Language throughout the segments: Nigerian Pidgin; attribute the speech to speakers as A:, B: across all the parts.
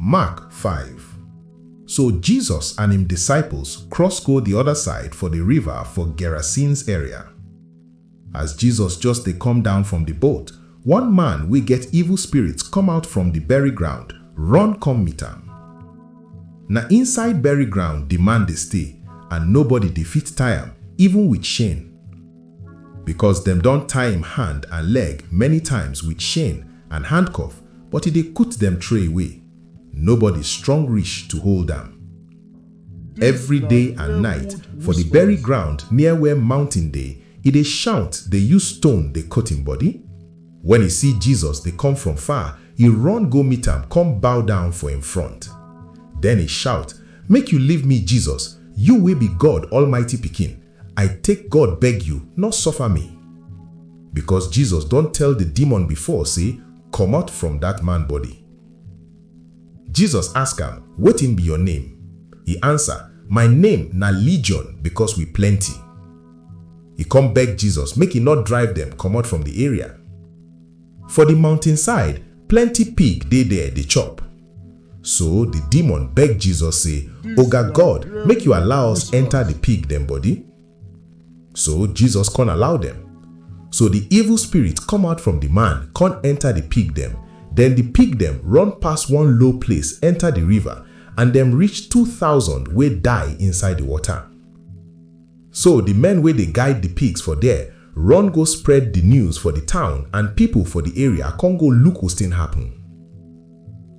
A: Mark 5. So Jesus and him disciples cross go the other side for the river for Gerasenes area. As Jesus just dey come down from the boat, one man wey get evil spirits come out from the bury ground, run come meet am. Na inside bury ground the man dey stay, and nobody dey fit tie am, even with chain. Because dem don tie him hand and leg many times with chain and handcuff, but he dey cut dem throw away. Nobody strong reach to hold am. Every day and night, for the bury ground near where mountain dey, he dey shout, dey use stone dey cut him body. When he see Jesus dey come from far, he run go meet am, come bow down for him front. Then he shout, "Make you leave me, Jesus, you wey be God Almighty Pikin. I take God beg you, not suffer me." Because Jesus don tell the demon before, say, "Comot from that man body." Jesus ask am, "Wetin be your name?" He answer, "My name na Legion, because we plenty." He come beg Jesus make he not drive them comot from the area. For the mountainside, plenty pig dey there dey chop. So the demon beg Jesus say, "Oga God, make you allow us enter the pig dem body." So Jesus can't allow them. So the evil spirit come out from the man, can't enter the pig dem. Then the pig dem run past one low place, enter the river, and them reach 2,000 wey die inside the water. So the men wey dey guide the pigs for there run go spread the news for the town, and people for the area come go look wetin happen.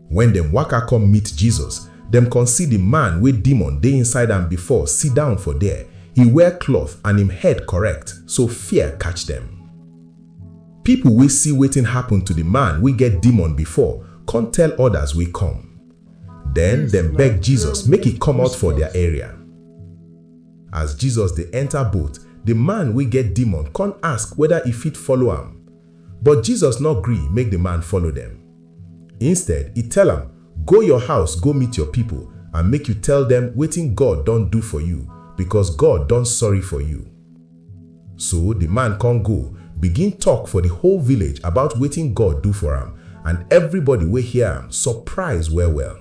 A: When them waka come meet Jesus, them can see the man wey demon dey inside am before sit down for there. He wear cloth and him head correct, so fear catch them. People wey see wetin happen to the man wey get demon before can't tell others wey come. Then them beg Jesus make he come out for their area. As Jesus dey enter boat, the man wey get demon can't ask whether he fit follow am. But Jesus not gree make the man follow them. Instead, he tell am, "Go your house, go meet your people, and make you tell them wetin God don do for you, because God don sorry for you." So the man can't go, begin talk for the whole village about wetin God do for am, and everybody wey hear am surprise well.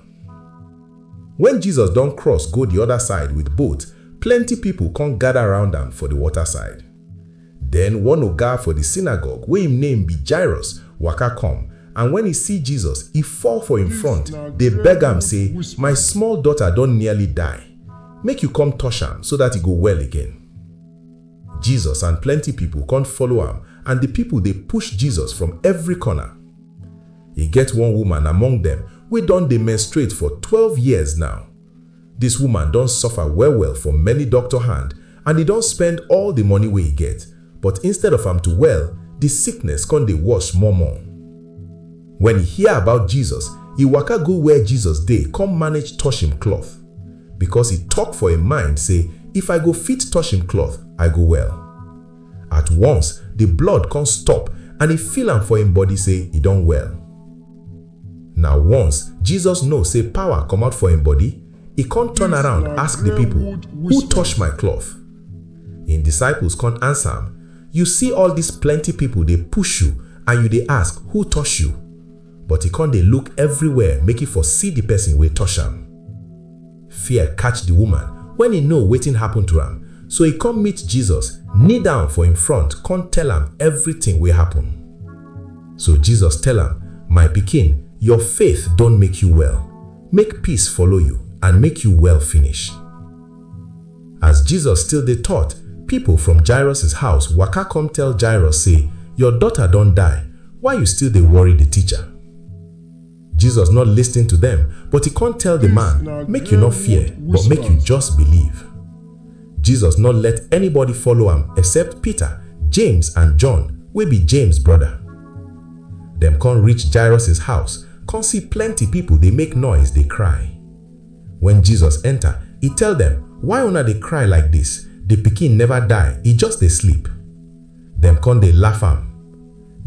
A: When Jesus don cross go the other side with boat, plenty people come gather around am for the water side. Then one oga for the synagogue, wey him name be Jairus, waka come, and when he see Jesus, he fall for him front. They beg am say, "My small daughter don nearly die. Make you come touch am so that he go well again." Jesus and plenty people can't follow am, and the people they push Jesus from every corner. He get one woman among them wey don dey menstruate for 12 years now. This woman don suffer well for many doctor hand, and he don spend all the money wey he get, but instead of am to well, the sickness con dey worse more. When he hear about Jesus, he waka go where Jesus dey, come manage touch him cloth, because he talk for him mind say, "If I go fit touch him cloth, I go well." At once, the blood can't stop, and he feel am for him body say he don well. Now once Jesus know say power come out for him body, he can't turn around ask the people, "Who touched my cloth?" His disciples can't answer him. "You see all these plenty people they push you, and you they ask, 'Who touch you?' But he can't they look everywhere, make it for see the person wey touch him." Fear catch the woman when he know wetin happen to him. So he come meet Jesus, kneel down for him front, come tell him everything wey happen. So Jesus tell him, "My pikin, your faith don't make you well. Make peace follow you, and make you well finish." As Jesus still dey taught, people from Jairus' house waka come tell Jairus say, "Your daughter don't die. Why you still dey worry the teacher?" Jesus not listening to them, but he can't tell the man, "Make you not fear, but make you just believe." Jesus not let anybody follow him except Peter, James and John, wey be James' brother. Them can't reach Jairus' house, can't see plenty people they make noise, they cry. When Jesus enter, he tell them, "Why una they cry like this? The pikin never die, he just they sleep." Them can't they laugh am.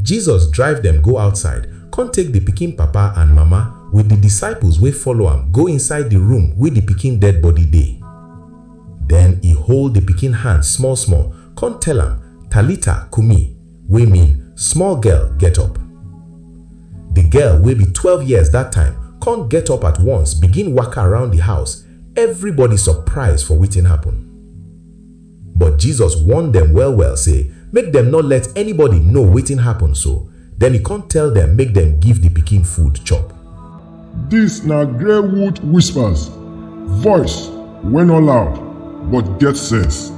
A: Jesus drive them go outside, can't take the pikin papa and mama with the disciples wey follow am go inside the room where the pikin dead body dey. Then he hold the pikin hand small, can't tell am, "Talita kumi," wey mean, "Small girl, get up." The girl wey be 12 years that time
B: Come get up at once, begin waka around the house. Everybody surprised for wetin happen. But Jesus warned them well, say, make them not let anybody know wetin happen so. Then he can't tell them, make them give the pikin food chop.
C: This na Greywood whispers. Voice wey no loud, but get sense.